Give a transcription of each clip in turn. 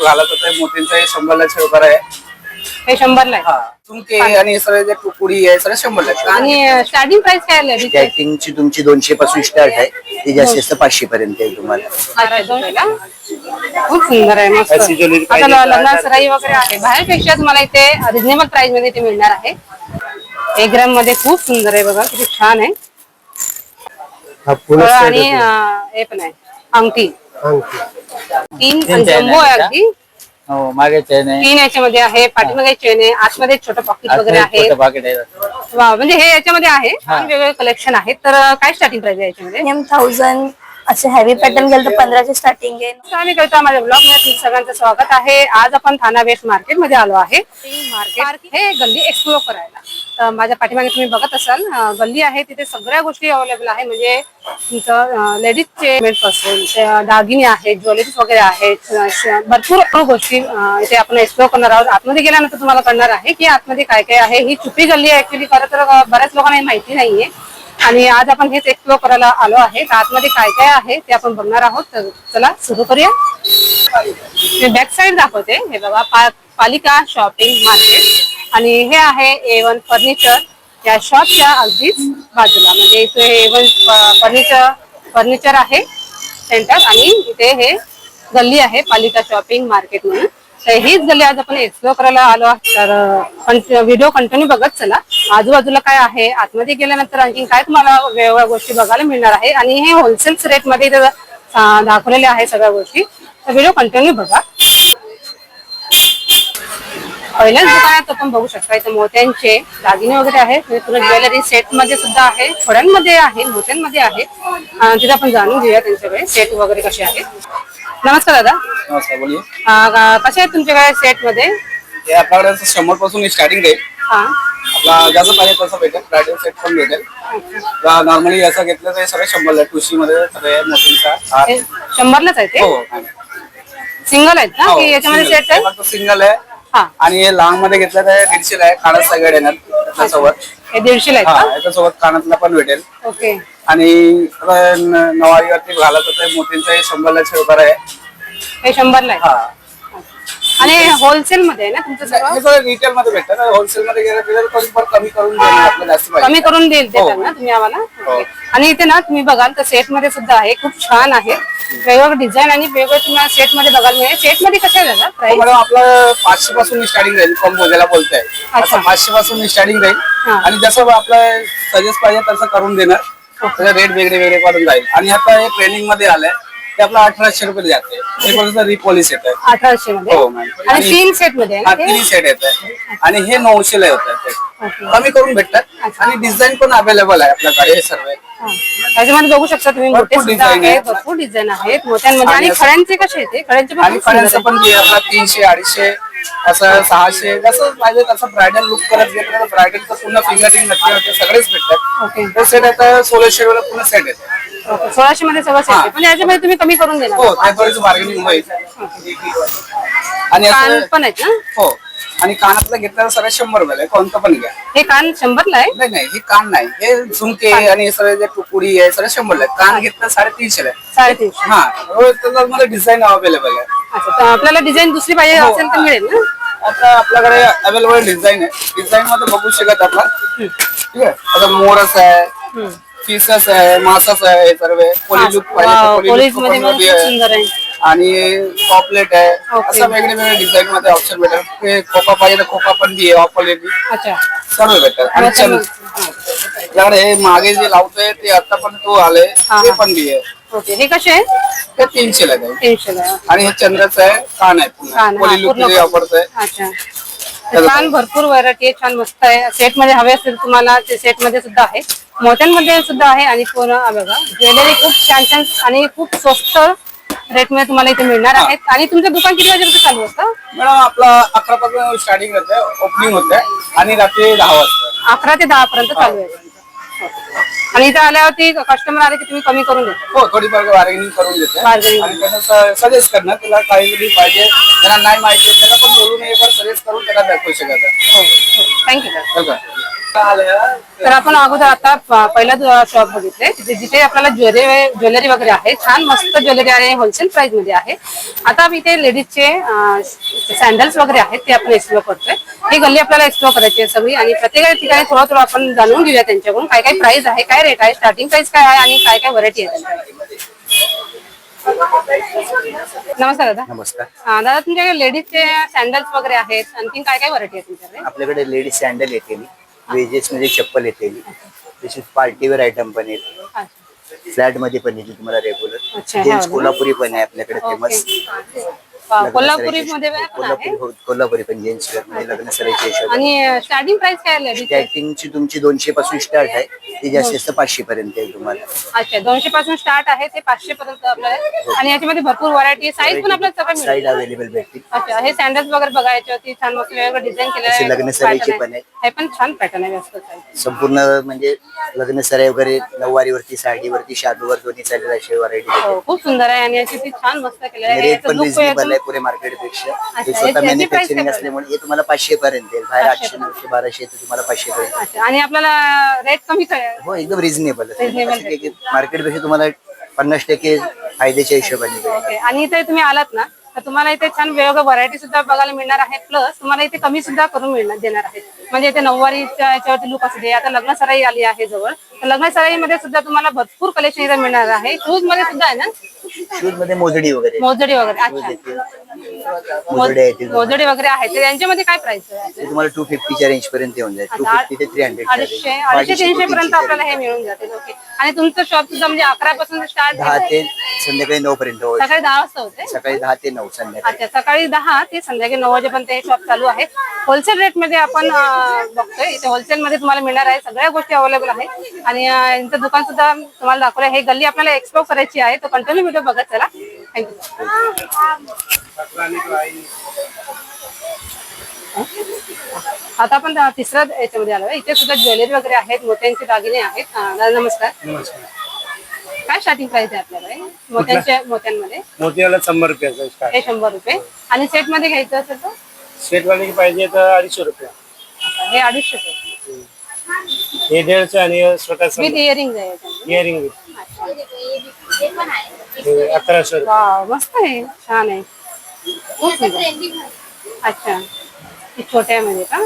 घालत होते मोठींचा हे 100 ला रुपये आहे. हे 100 ला आहे. हा झुमके आणि सगळे जे टुकुडी आहे सगळे 100 ला आहे. आणि स्टार्टिंग प्राइस काय आहे लेडीजची? कॅटिंगची तुमची 200 पासून स्टार्ट आहे, ती जास्तीत जास्त 500 पर्यंत आहे तुम्हाला. अच्छा, 200 ला? खूप सुंदर आहे, मस्त. आता लग्नात सराई वगैरे आहे, बाहेरपेक्षा तुम्हाला इथे रिजनेबल प्राइस मध्ये इथे मिळणार आहे. 1 ग्राम मध्ये खूप सुंदर आहे, बघा किती छान आहे. आणि हे पण आहे अंगठी, 3 जम्बो आहे अगदी. हो मागे चेन आहे, 3 याच्यामध्ये आहे, पाठीमागे चेन आहे, आतमध्ये छोटं पॉकेट वगैरे आहे. वा, म्हणजे हे याच्यामध्ये आहे, वेगवेगळे कलेक्शन आहे. तर काय स्टार्टिंग प्राइस आहे याच्यामध्ये? 1000 असे हेवी पॅटर्न गेलं तर 15 ची स्टार्टिंग आहे. आम्ही करतो माझ्या ब्लॉग मध्ये सगळ्यांचं स्वागत आहे. आज आपण थाना वेस्ट मार्केट मध्ये आलो आहे. मार्केट हे गल्ली एक्सप्लोर करायला. तर माझ्या पाठीमागे तुम्ही बघत असाल गल्ली आहे, तिथे सगळ्या गोष्टी अवेलेबल आहे. म्हणजे तुमचं लेडीजचे मेड पासून दागिने आहेत, ज्वेलरीज वगैरे आहेत, भरपूर गोष्टी इथे आपण एक्सप्लोर करणार आहोत. आतमध्ये गेल्यानंतर तुम्हाला कळणार आहे की आतमध्ये काय काय आहे. ही छुपी गल्ली आहे ऍक्च्युली, खरं तर बऱ्याच लोकांना माहिती नाहीये. आणि आज आपण हेच एक्सप्लोर करायला आलो आहे. आतमध्ये काय काय आहे ते आपण बघणार आहोत. तर चला सुरू करूया. मी बॅक साइड दाखवते. हे बघा, पालिका शॉपिंग मार्केट आणि हे आहे A1 फर्निचर. या शॉपच्या अगदीच बाजूला म्हणजे इथे A1 फर्निचर आहे सेंटर आणि इथे हे गल्ली आहे पालिका शॉपिंग मार्केट म्हणून. तर हीच गल्ली आज आपण एक्सप्लोर करायला आलो आहे. तर व्हिडिओ कंटिन्यू बघत चला. आजूबाजूला काय आहे, आतमध्ये गेल्यानंतर आणखी काय तुम्हाला वेगवेगळ्या गोष्टी बघायला मिळणार आहे. आणि हे होलसेल रेट मध्ये दाखवलेले आहे सगळ्या गोष्टी. तर व्हिडिओ कंटिन्यू बघा. पहिल्याच दुकानात आपण बघू शकता इथे मोत्यांचे दागिने वगैरे आहेत. पुढे ज्वेलरी सेट मध्ये सुद्धा आहे, थोड्यांमध्ये आहे, मोत्यांमध्ये आहे. तिथे आपण जाणून घेऊया त्यांच्याकडे सेट वगैरे कसे आहेत. नमस्कार दादा. नमस्कार, बोलिये. कसे आहेत तुमच्याकडे सेट मध्ये? हे आपल्याकडे 100 पासून स्टार्टिंग आहे. हा, आपला जसं पाहिजे तसं भेटेल. ब्रायडल सेट पण भेटेल. नॉर्मली असं घेतलं तर सगळे 100 ला. टुशी मध्ये सगळे मोठींचा 100 लाच आहे ते? हो, सिंगल आहेत ना की याच्यामध्ये सेट आहे? सिंगल आहे. आणि हे लहान मध्ये घेतलं तर 150 ला आहे. कानात सगळे येणार त्याच्यासोबत. हे 150 ला आहे? याच्यासोबत कानातला पण भेटेल. ओके. आणि नवारीवरती घालत होते मोठींचा हे 100 ला रुपये आहे. हे 100 ला आहे. आणि होलसेल मध्ये आहे ना तुमचं सगळं? रिटेल मध्ये भेटतं. होलसेल मध्ये गेलं तर कमी करून देईल आपल्याला, जास्त पाहिजे कमी करून देईल ते ना तुम्ही आम्हाला. आणि इथे ना तुम्ही बघाल तर सेट मध्ये सुद्धा आहे, खूप छान आहे. वेगवेगळे डिझाईन आणि वेगवेगळे तुम्हाला सेट मध्ये बघायला मिळेल. सेट मध्ये कसे आहे दादा प्राइस? मॅडम आपलं 500 पासून स्टार्टिंग राहील. कॉम्बो ज्याला बोलताय असं 500 पासून स्टार्टिंग राहील. आणि जसं आपलं सजेस्ट पाहिजे तसं करून देणार. त्याचे रेट वेगळे वेगळे करून जाईल. आणि आता हे ट्रेनिंग मध्ये आलंय ते आपलं 1800 रुपये जाते. एक रिपॉलिश येत आहे 1800 मध्ये. हो मॅम. आणि 3 सेट मध्ये आहे. 3 सेट येत आहे. आणि हे 900 ला होत. कमी करून भेटतात. आणि डिझाईन पण अवेलेबल आहे आपल्याकडे हे सर्व. त्याच्यामध्ये बघू शकता तुम्ही मोठे सुद्धा आहेत, भरपूर डिझाईन आहेत मोत्यांमध्ये. आणि खड्यांचे कसे आहेत? खड्यांचे आणि खड्यांचं पण आपला 300, 250 असं 600 जसं पाहिजे तसं ब्रायडल लुक करत घेतलं तर ब्रायडलचं पूर्ण फिंगरिंग नक्की सगळेच भेटतात. सेट आता 1600 वाला पूर्ण सेट येते. 1600 मध्ये सगळं सेट. पण याच्यामध्ये तुम्ही कमी करून देणार? हो, त्या थोडीशी बार्गेनिंग होईल. आणि कान पण आहेत ना? हो. आणि कानातलं घेतलं सगळं 100 रुपये. कोणतं पण घ्या. हे कान 100 ला आहे? नाही, हे कान नाही. हे झुमके आणि सगळे जे टुकुडी आहे सगळं 100 ला. कान घेतलं 350 ला. 350. हा, त्याच्यामध्ये डिझाईन अवेलेबल आहे. अच्छा, तर आपल्याला डिझाईन दुसरी पाहिजे असेल तर मिळेल ना? आता आपल्याकडे अवेलेबल डिझाईन आहे. डिझाईन मध्ये बघू शकत आपला. ठीक आहे. आता मोरस आहे, पीसस आहे, मासस आहे, हे सर्व पोलीस लुक पाहिजे आणि पॉपलेट आहे. असं वेगळे वेगळे डिझाईन मध्ये ऑप्शन भेटतात. खोपा पाहिजे तर खोपा पण बी आहे, ऑपलेट सर्व भेटतात. आणि आपल्याकडे हे मागे जे लावतोय ते आता पण तो आले ते पण बी आहे. ओके. हे कसे आहे? ते 300 ला आहे. 300 ला. आणि हे चंद्राचं आहे, कान आहे पोलीस लुक मध्ये वापरतोय. अच्छा, छान भरपूर व्हरायटी आहे, छान मस्त आहे. सेट मध्ये हवे असेल तुम्हाला ते सेट मध्ये सुद्धा आहे, मोत्यांमध्ये सुद्धा आहे. आणि पूर्ण बघा ज्वेलरी खूप छान छान आणि खूप स्वस्त रेट मध्ये तुम्हाला इथे मिळणार आहेत. आणि तुमचं दुकान किती वाजेपर्यंत चालू असतं? मॅडम आपला 11 पासून स्टार्टिंग होते, ओपनिंग होते आणि रात्री 10 वाजता. 11 ते 10 पर्यंत चालू आहे. आणि इथे आल्यावरती कस्टमर आले की तुम्ही कमी करून देता? हो, थोडीफार बार्गेनिंग करून देते. आणि त्यांना सजेस्ट करणार त्याला काही पाहिजे, त्यांना नाही माहिती त्याला पण बोलून एक बार सजेस्ट करून त्याला दाखवू शकतात. थँक्यू. तर आपण अगोदर आता पहिला शॉप बघितले जिथे आपल्याला ज्वेलरी वगैरे आहे, छान मस्त ज्वेलरी आहे, होलसेल प्राइस मध्ये आहे. आता आम्ही इथे लेडीजचे सँडल्स वगैरे आहेत ते आपण एक्सप्लोर करतोय. ही गल्ली आपल्याला एक्सप्लोर करायची आहे सगळी आणि प्रत्येक ठिकाणी थोडं आपण जाणून घेऊया त्यांच्याकडून काय काय प्राइस आहे, काय रेट आहे, स्टार्टिंग प्राइस काय आहे आणि काय काय व्हरायटी आहे त्यांच्याकडे. नमस्कार दादा. नमस्कार. दादा तुमच्याकडे लेडीजचे सँडल्स वगैरे आहेत, आणखी काय काय व्हरायटी आहे तुमच्याकडे? आपल्याकडे लेडीज सँडल येते, वेजेस मध्ये चप्पल येते, तशीच पार्टीवेअर आयटम पण येते, अच्छा. फ्लॅट मध्ये पण येते तुम्हाला रेग्युलर. अच्छा, जेंट्स हे कोल्हापुरी पण आहे आपल्याकडे फेमस. कोल्हापुरी मध्ये पण आहे कोल्हापुरी पण जेंट्स म्हणजे लग्न सरायच्या हिशोबाने. आणि स्टार्टिंग प्राइस काय आहे लेडीज? स्टार्टिंगची तुमची 200 पासून स्टार्ट आहे, ती जास्तीत जास्त 500 पर्यंत येईल तुम्हाला. अच्छा, 200 पासून स्टार्ट आहे ते 500 पर्यंत आपल्याला. आणि याच्यामध्ये भरपूर व्हरायटी, साईज पण आपल्याला सगळं साईड मिळेल. अवेलेबल भेटतील. अच्छा, हे सँडल्स वगैरे बघायचे होती, छान मस्त वेगवेगळं डिझाईन केलेलं असे लग्न सराईचे pattern पण आहेत. हे पण छान पॅटर्न आहे व्यवस्थित आहे. संपूर्ण म्हणजे लग्न सराई वगैरे नऊवारीवरती, साडीवरती, शालूवर दोन्ही चालेल अशी व्हरायटी. हो, खूप सुंदर आहे आणि याची ती छान मस्त केलेलं आहे. रेट याचं पण look रिजनेबल आहे पुरे मार्केटपेक्षा. हे स्वतः याची price मॅन्युफॅक्चरिंग काय असल्यामुळे हे तुम्हाला 500 पर्यंत येईल. बाहेर 800, 900, 1200 तर तुम्हाला 500 पर्यंत. अच्छा, आणि आपल्याला रेट कमी हो, एकदम रिजनेबल Reasonable मार्केटपेक्षा तुम्हाला 50% फायद्याच्या हिशोबाने भेटेल. ओके. आणि इथे तुम्ही आलात ना तर तुम्हाला इथे छान वेगवेगळ्या व्हरायटी सुद्धा बघायला मिळणार आहे, प्लस तुम्हाला इथे कमी सुद्धा करून देणार आहे. म्हणजे इथे नऊवारीच्या याच्यावरती लुक असते, आता लग्न सराई आली आहे जवळ, तर लग्न सराईमध्ये सुद्धा तुम्हाला भरपूर कलेक्शन इथे मिळणार आहे. शूज मध्ये सुद्धा आहे ना, शूज मध्ये मोजडी वगैरे मोजडी वगैरे. अच्छा, मोजडी येतील. मोजडी वगैरे आहे ते यांच्यामध्ये काय प्राइस आहे? ते तुम्हाला 250च्या रेंज पर्यंत येऊन जाईल. 250 ते 300 250, 300 पर्यंत आपल्याला हे मिळून जातील. ओके. आणि तुमचं शॉप सुद्धा म्हणजे 11 पासून स्टार्ट 10 ते संध्याकाळी 9 पर्यंत होईल. सकाळी 10 वाजता होते. सकाळी 10 ते 9 संध्याकाळी. अच्छा, सकाळी 10 ते संध्याकाळी 9 वाजेपर्यंत हे शॉप चालू आहे. होलसेल रेट मध्ये आपण बघतोय, इथे होलसेल मध्ये तुम्हाला मिळणार आहे, सगळ्या गोष्टी अवेलेबल आहे. आणि यांचं दुकान सुद्धा तुम्हाला दाखवलं. हे गल्ली आपल्याला एक्सप्लोर करायची आहे, तो कंटिन्यू व्हिडिओ बघत चला. थँक्यू. आता आपण तिसऱ्या याच्यामध्ये आलो. इथे सुद्धा ज्वेलरी वगैरे आहेत, मोत्यांचे दागिने आहेत. दादा नमस्कार. काय स्टार्टिंग प्राइस आहे आपल्याकडे मोत्यांमध्ये? मोतीवाला 100 रुपयाचा स्टार्ट. हे 100 रुपये. आणि सेट मध्ये घ्यायचं असेल तर सेट वाले पाहिजे तर 250 रुपया. हे 250 रुपये हे 150 आणि स्वतः विथ इयरिंग आहे याच्यामध्ये. इयरिंग 1100 रुपये. वाव, मस्त आहे, छान आहे, खूप सुंदर. अच्छा, हे छोट्यामध्ये का?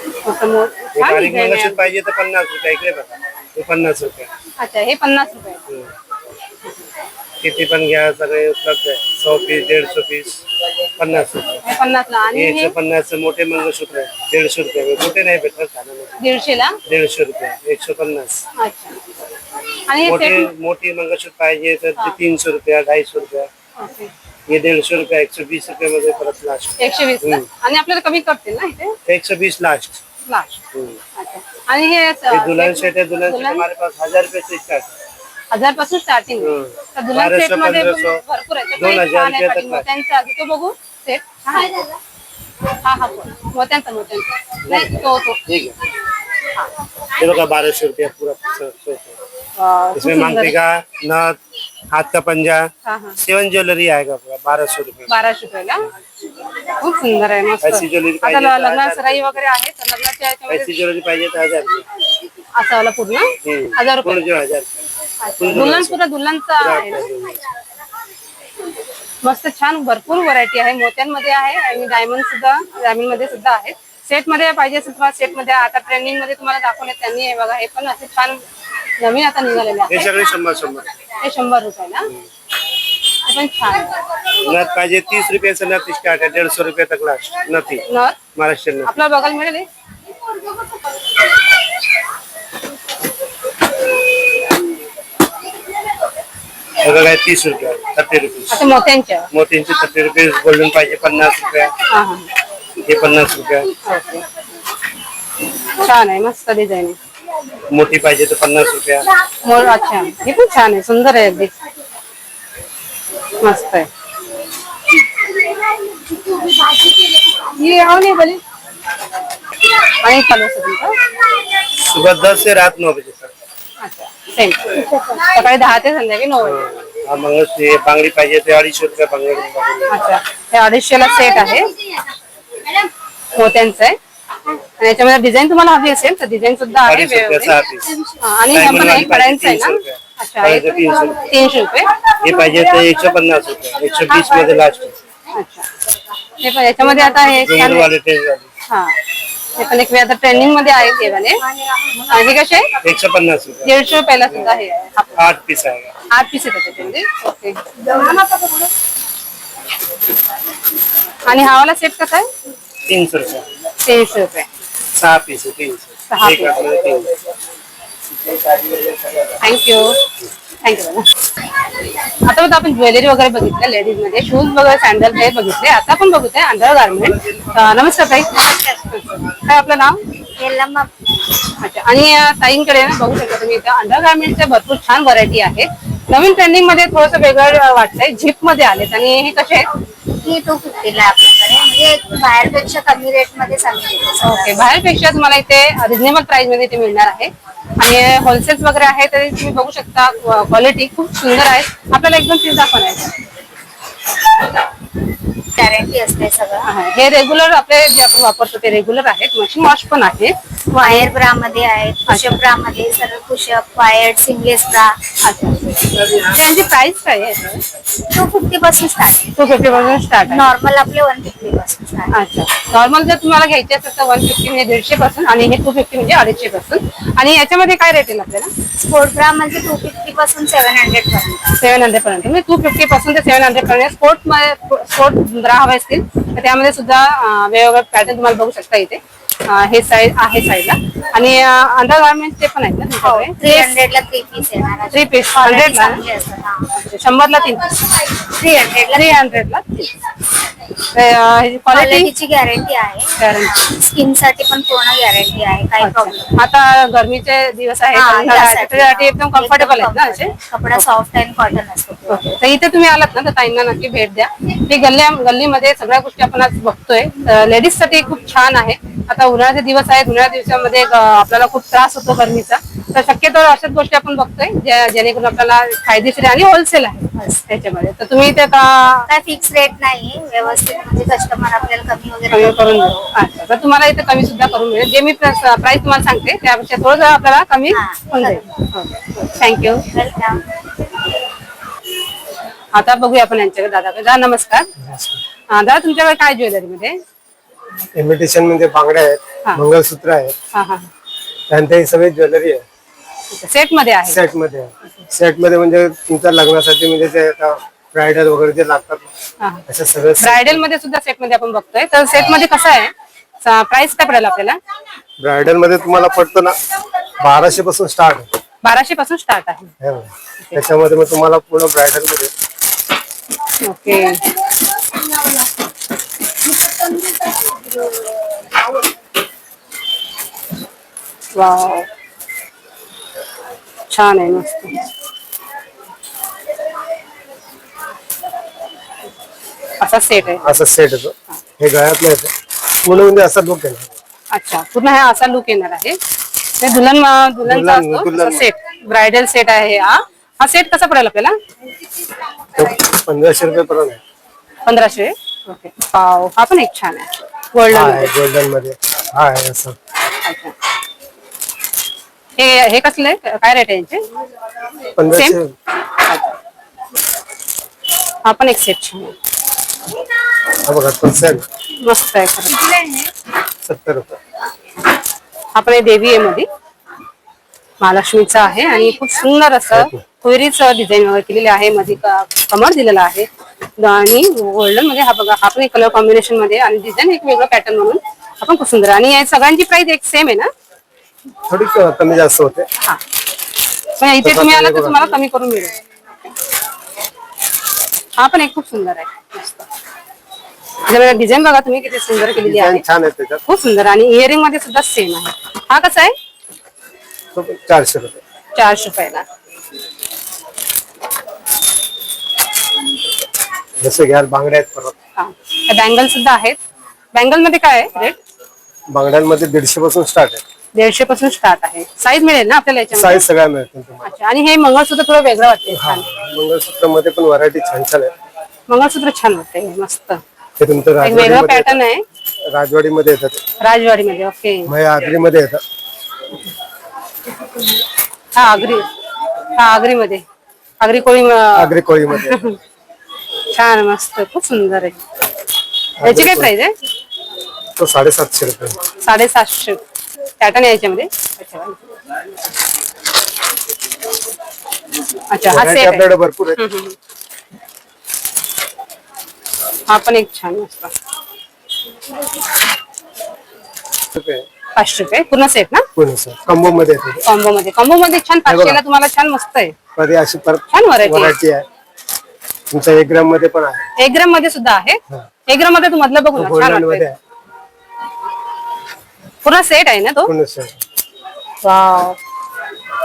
हे बारीक मंगळसूत्र पाहिजे तर 50 रुपये. इकडे बघा, हे 50 रुपये. अच्छा, हे 50 रुपये. किती पण घ्या, सगळे उपलब्ध आहे. 100 पीस, 150 पीस, 50 रुपये. हे 50 ला. आणि हे हे 150 मोठे मंगळसूत्र आहे, 150 रुपये. मोठे नाही भेटत खाण्यामध्ये. 150 ला. 150 रुपये, 150. अच्छा, आणि हे मोठे सेट. मोठी मंगळसूत्र पाहिजे तर ते 300 रुपया, 250 रुपया. ओके, हे 150 रुपये, 120 रुपये मध्ये परत लास्ट. 120 ला. आणि आपल्याला कमी करतील ना इथे 120 लास्ट. लास्ट. अच्छा, आणि हे दुल्हन सेट है, दुल्हन सेट हमारे पास 1000 रुपये से स्टार्ट है. 1000 पासून स्टार्टिंग. तर दुल्हन 1200, सेट मध्ये 1500, भरपूर आहे. 2000 रुपये तक. मोत्यांचा तो बघू सेट. हा हा, मोत्यांचा नाही तो ठीक है. ये बघा 1200 रुपया पूरा सेट है. खूप इसमें सुंदर मांगटी आहे. का नथ, हाथ का पंजा, हा हा, 7 ज्वेलरी आएगा पूरा 1200 रुपये. 1200 रुपयाला. खूप सुंदर आहे, मस्त. ऐसी ज्वेलरी आता पाहिजे तर लग्न 1000. सराई वगैरे आहे, तर लग्नाच्या ऐसी याच्यामध्ये ज्वेलरी पाहिजे तर 1000 रुपये. असं वाला पूर्ण 1000 रुपये. पूर्ण जो 1000. दुल्हन पुरा दुल्हनचा आहे ना. मस्त छान भरपूर व्हरायटी आहे, मोत्यांमध्ये आहे आणि डायमंड मध्ये सुद्धा आहे. सेट मध्ये पाहिजे असेल तुम्हाला, सेट मध्ये आता ट्रेंडिंग मध्ये तुम्हाला दाखवले त्यांनी. हे बघा, हे पण असे छान नवीन आता निघालेले हे आहे. सगळे 100. हे 100 रुपयाला. हे पण छान. नथ पाहिजे 30 रुपये नथ स्टार्ट है, 150 रुपये तक लास्ट. नथी नथ महाराष्ट्रीयन नथ. आपल्याला बघायला मिळेल हे? हे बघा 30 रुपये, 30 रुपीज. अच्छा, मोत्यांच्या. मोतींचे 30 रुपये, गोल्डन पाहिजे 50 रुपया. हा हा, हे 50 रुपया. ओके, छान आहे, मस्त डिझाईन आहे. मोठी पाहिजे तर 50 रुपया. मोर. अच्छा, हे पण छान आहे, सुंदर आहे, अगदी मस्त आहे. ये आओ नहीं बोली. आणि चालू असतं तुमचं? सुबह 10 से रात 9 बजे तक. अच्छा, सेम. सकाळी 10 ते संध्याकाळी 9 वाजे. हा मंगळसूत्र बांगडी पाहिजे ते 250 रुपये बांगडी. अच्छा, हे 250 ला सेट आहे, मोत्यांचं आहे. आणि याच्यामध्ये डिझाईन तुम्हाला हवी असेल तर डिझाईन सुद्धा आहे 250 रुपये वेगवेगळे. 6 पीस. हा, आणि हे पण एक कड्यांचं आहे 300 ना. रुपये. अच्छा, हे 300 रुपये. 300 रुपये. हे पाहिजे तर 150 रुपये, 120 मध्ये लास्ट. अच्छा, हे पण याच्यामध्ये आता हे छान आहे. वाले ते झाले. हा, हे पण एक आता ट्रेंडिंग मध्ये आहे ते वाले. हे कसे आहे? 150 रुपये. 150 रुपयाला सुद्धा हे आहे. 8 पीस आहे. 8 पीस येतात त्याच्यामध्ये. ओके. आणि हा वाला सेट कसा आहे? 300 रुपये. 300 रुपये. 6 पीस आहे. 300. 6 एक आतमध्ये 300. थँक्यू. थँक्यू. आता बघा आपण ज्वेलरी वगैरे बघितलं लेडीज मध्ये, शूज वगैरे सँडल हे बघितले. आता आपण बघतोय अंडर गार्मेंट. नमस्कार ताई, काय आपलं नाव? येल्लम्मा. अच्छा, आणि ताईंकडे ना बघू शकता तुम्ही इथं अंडर गार्मेंटच्या भरपूर छान व्हरायटी आहे. नवीन ट्रेंडिंग मध्ये थोडंसं वेगळं वाटतंय, झिप मध्ये आलेत. आणि हे कसे आहेत? ही 250 ला आपल्याकडे, म्हणजे बाहेरपेक्षा कमी रेट मध्ये चांगली देते. ओके, बाहेरपेक्षा तुम्हाला इथे रिजनेबल प्राइस मध्ये इथे मिळणार आहे. आणि होलसेल वगैरे आहे तरी तुम्ही बघू शकता क्वालिटी खूप सुंदर आहे. आपल्याला एकदम चीज दाखवायचं. गॅरंटी असते सगळं. हे रेग्युलर आपले जे आपण वापरतो ते रेग्युलर आहेत. मशीन वॉश पण आहे. वायर ब्रा मध्ये आहेत, पुशअप ब्रा मध्ये सर्व पुशअप, वायर्ड, सिंगलेस ब्रा. त्यांची प्राइस काय आहे? 250 पासून स्टार्ट. 250 पासून स्टार्ट आहे. नॉर्मल आपले 150 पासून स्टार्ट. अच्छा, नॉर्मल जर तुम्हाला घ्यायचे असेल तर 150 म्हणजे 150 पासून, आणि हे 250 म्हणजे 250 पासून. आणि याच्यामध्ये काय रेट येईल आपल्याला? स्पोर्ट ब्रा म्हणजे 250 पासून 700 पर्यंत. 700 पर्यंत, म्हणजे 250 पासून ते 700 पर्यंत. स्पोर्ट ब्रा हवे असतील तर त्यामध्ये सुद्धा वेगवेगळे पॅटर्न तुम्हाला बघू शकता इथे. हे साईड आहे साईडला. आणि अंडर गार्मेंटचे पण आहेत ना तुमच्याकडे? 300 ला 3 पीस येणार. 3 पीस 100 ला, चांगले असतात. हा. 100 ला 3 पीस. 300 ला 300 ला 3. क्वालिटी क्वालिटीची गॅरंटी आहे. गॅरंटी. स्किन साठी पण पूर्ण गॅरंटी आहे, काही प्रॉब्लेम. आता गरमीचे दिवस आहेत, त्याच्यासाठी एकदम कम्फर्टेबल आहेत ना असे? कपडा सॉफ्ट अँड कॉटन असतो. तर इथे तुम्ही आलात ना तर ताईंना नक्की भेट द्या. ही गल्लीमध्ये सगळ्या गोष्टी आपण आज बघतोय. लेडीज साठी खूप छान आहे. आता उन्हाळ्याचे दिवस आहेत, उन्हाळ्याच्या दिवसामध्ये आपल्याला खूप त्रास होतो गरमीचा, तर शक्यतो अशाच गोष्टी आपण बघतोय जेणेकरून आपल्याला फायदेशीर आणि होलसेल आहे त्याच्यामध्ये. तर तुम्ही ते काय फिक्स रेट नाही, व्यवस्थित म्हणजे कस्टमर आपल्याला कमी वगैरे कमी करून देऊ. अच्छा, तर तुम्हाला इथे कमी सुद्धा करून मिळेल. जे मी प्राइस तुम्हाला सांगते त्यापेक्षा थोडं आपल्याला कमी होऊन जाईल. थँक्यू. वेलकम. आता बघूया आपण यांच्याकडे. दादा नमस्कार. दादा तुमच्याकडे काय ज्वेलरी मध्ये? इमिटेशन म्हणजे बांगड्या आहेत, हा. मंगळसूत्र आहेत, हा हा, त्यानंतर ही सगळी ज्वेलरी आहे सेट मध्ये आहे. सेट मध्ये. सेट मध्ये म्हणजे तुमच्या लग्नासाठी म्हणजे ते आता ब्रायडल वगैरे जे लागतात हा. अशा सगळं ब्रायडल मध्ये सुद्धा सेट मध्ये आपण बघतोय. तर सेट मध्ये कसं आहे, प्राइस काय पडेल आपल्याला? ब्रायडल मध्ये तुम्हाला पडतो ना 1200 पासून स्टार्ट आहे. 1200 पासून स्टार्ट आहे. हे बघा. त्याच्यामध्ये मग तुम्हाला पूर्ण ब्रायडल मध्ये ओके. वाव, छान आहे, मस्त. असा सेट आहे. असा सेट येतो. हे गळ्यातलं येतं पूर्ण म्हणजे असा लुक आहे. अच्छा, पूर्ण हा असा लुक येणार आहे. हे दुल्हनचा असतो सेट, ब्रायडल सेट आहे हा सेट कसा पडेल आपल्याला? 1500 रुपये पर्यंत आहे. 1500. ओके. वाव, हा पण एक छान आहे गोल्डन. गोल्डन मध्ये हा आहे असं. अच्छा, हे कसले काय रेट आहे यांचे? 1500. हा पण एक सेट छान आहे, हा बघा पर्सेंट मस्त आहे खरं. 70 रुपये. हा पण देवी आहे मध्ये, महालक्ष्मीचा आहे. आणि खूप सुंदर असं कोरीच डिझाईन वगैरे केलेली आहे. मध्ये कमर दिलेला आहे आणि गोल्डन मध्ये. हा बघा, हा पण एक कलर कॉम्बिनेशन मध्ये आणि डिझाईन एक वेगळं पॅटर्न म्हणून आपण खूप सुंदर. आणि या सगळ्यांची प्राइस एक सेम आहे ना? थोडी कमी जास्त होते. हा, पण इथे तुम्ही आला तर तुम्हाला कमी करून मिळेल. हा पण एक खूप सुंदर आहे, मस्त. डिझाईन बघा तुम्ही किती सुंदर केलेली आहे, छान आहे त्याच्यात. खूप सुंदर. आणि इयरिंग मध्ये सुद्धा सेम आहे. हा कसा आहे? 400 रुपये. 400 रुपयाला. जसं घ्याल बांगड्या आहेत परत. हा, बँगल सुद्धा आहेत. बँगल मध्ये काय आहे रेट? बांगड्यांमध्ये 150 पासून स्टार्ट आहे. 150 पासून स्टार्ट आहे. साईज मिळेल ना आपल्याला याच्यामध्ये? साईज सगळ्या मिळतील तुम्हाला. अच्छा, आणि हे मंगळसूत्र थोडं वेगळं वाटते. छान मंगळसूत्र मध्ये पण व्हरायटी छान छान आहे. मंगळसूत्र छान वाटते, मस्त. हे तुमचं एक वेगळं राजवाडीमध्ये पॅटर्न आहे. राजवाडीमध्ये येतात, राजवाडीमध्ये. ओके. मग हे आगरीमध्ये येतात. हा आगरी, हा आगरीमध्ये, आगरी कोळी आगरी कोळीमध्ये छान मस्त खूप सुंदर आहे. याची काय प्राइस आहे? तो 750 रुपये. 750 पॅटर्न आहे याच्यामध्ये. अच्छा हा Variety सेट आहे. आपल्याकडे भरपूर आहे. हा पण एक छान मस्त रुपये 5 रुपये पूर्ण सेट ना? पूर्ण सर कॉम्बो मध्ये येते. कॉम्बो मध्ये छान 500 ला तुम्हाला छान मस्त आहे. कधी अशी परत छान व्हरायटी व्हरायटी आहे. तुमच्या 1 ग्राम मध्ये पण आहे, 1 ग्राम मध्ये सुद्धा आहे. 1 ग्राम मध्ये तू मधलं बघू ना छान गोल्डन वाटतंय. मध्ये आहे पूर्ण सेट आहे ना तो? पूर्ण सर. वाव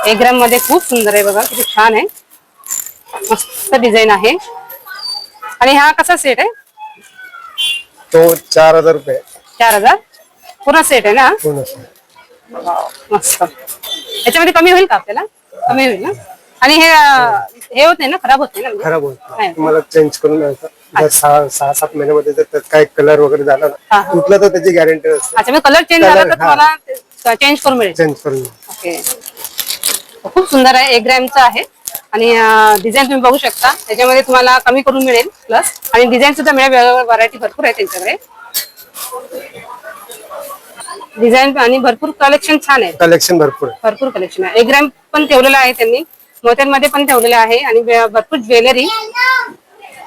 1 ग्राम मध्ये खूप सुंदर आहे बघा, किती छान आहे, मस्त डिझाईन आहे. आणि हा कसा सेट आहे? तो 4000 रुपये 4000 पूर्ण सेट आहे ना? पूर्ण सर. मस्त. याच्यामध्ये कमी होईल का आपल्याला? कमी होईल ना? आणि हे होत नाही ना, खराब होत नाही ना? खराब होत नाही. तुम्हाला चेंज करून मिळतं. जर 6-7 महिन्यामध्ये जर त्यात काही कलर वगैरे झाला हा, ना हा. तुटलं तर त्याची गॅरंटी असते. अच्छा, मग कलर चेंज झाला तर हा. तुम्हाला चेंज करून मिळेल. चेंज करून ओके. खूप सुंदर आहे, 1 ग्रॅमचं आहे. आणि डिझाईन तुम्ही बघू शकता, त्याच्यामध्ये तुम्हाला कमी करून मिळेल प्लस. आणि डिझाईन सुद्धा मिळेल, वेगवेगळ्या व्हरायटी भरपूर आहे त्यांच्याकडे. डिझाईन आणि भरपूर कलेक्शन छान आहे, कलेक्शन भरपूर आहे. भरपूर कलेक्शन आहे. 1 ग्रॅम पण ठेवलेलं आहे त्यांनी, मोत्यांमध्ये पण ठेवलेलं आहे. आणि भरपूर ज्वेलरी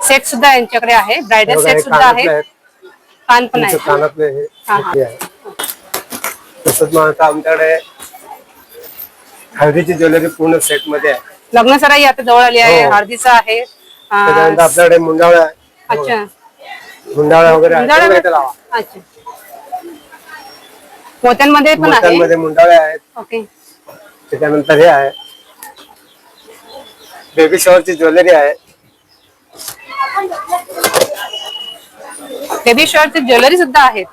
सेट सुद्धा यांच्याकडे आहे, ब्रायडल बघा, सेट हे सुद्धा कानातले आहे, आहेत. कान पण आहे. तुमच्या कानातले हे हा, हा. हे आहे. तसंच मग आता आमच्याकडे हळदीची ज्वेलरी पूर्ण सेट मध्ये आहे. लग्न सराई आता जवळ आली आहे, हो. हळदीचं आहे. त्याच्यानंतर आपल्याकडे मुंडावळ्या आहे. अच्छा, मुंडावळ्या वगैरे आहे. मुंडावळ्या- सगळं इथे लावा. अच्छा, मोत्यांमध्ये पण आहे. मोत्यांमध्ये मुंडावळ्या आहेत. ओके. त्याच्यानंतर हे आहे बेबी शॉवरची ज्वेलरी आहे. बेबी शॉर्टची ज्वेलरी सुद्धा आहेत.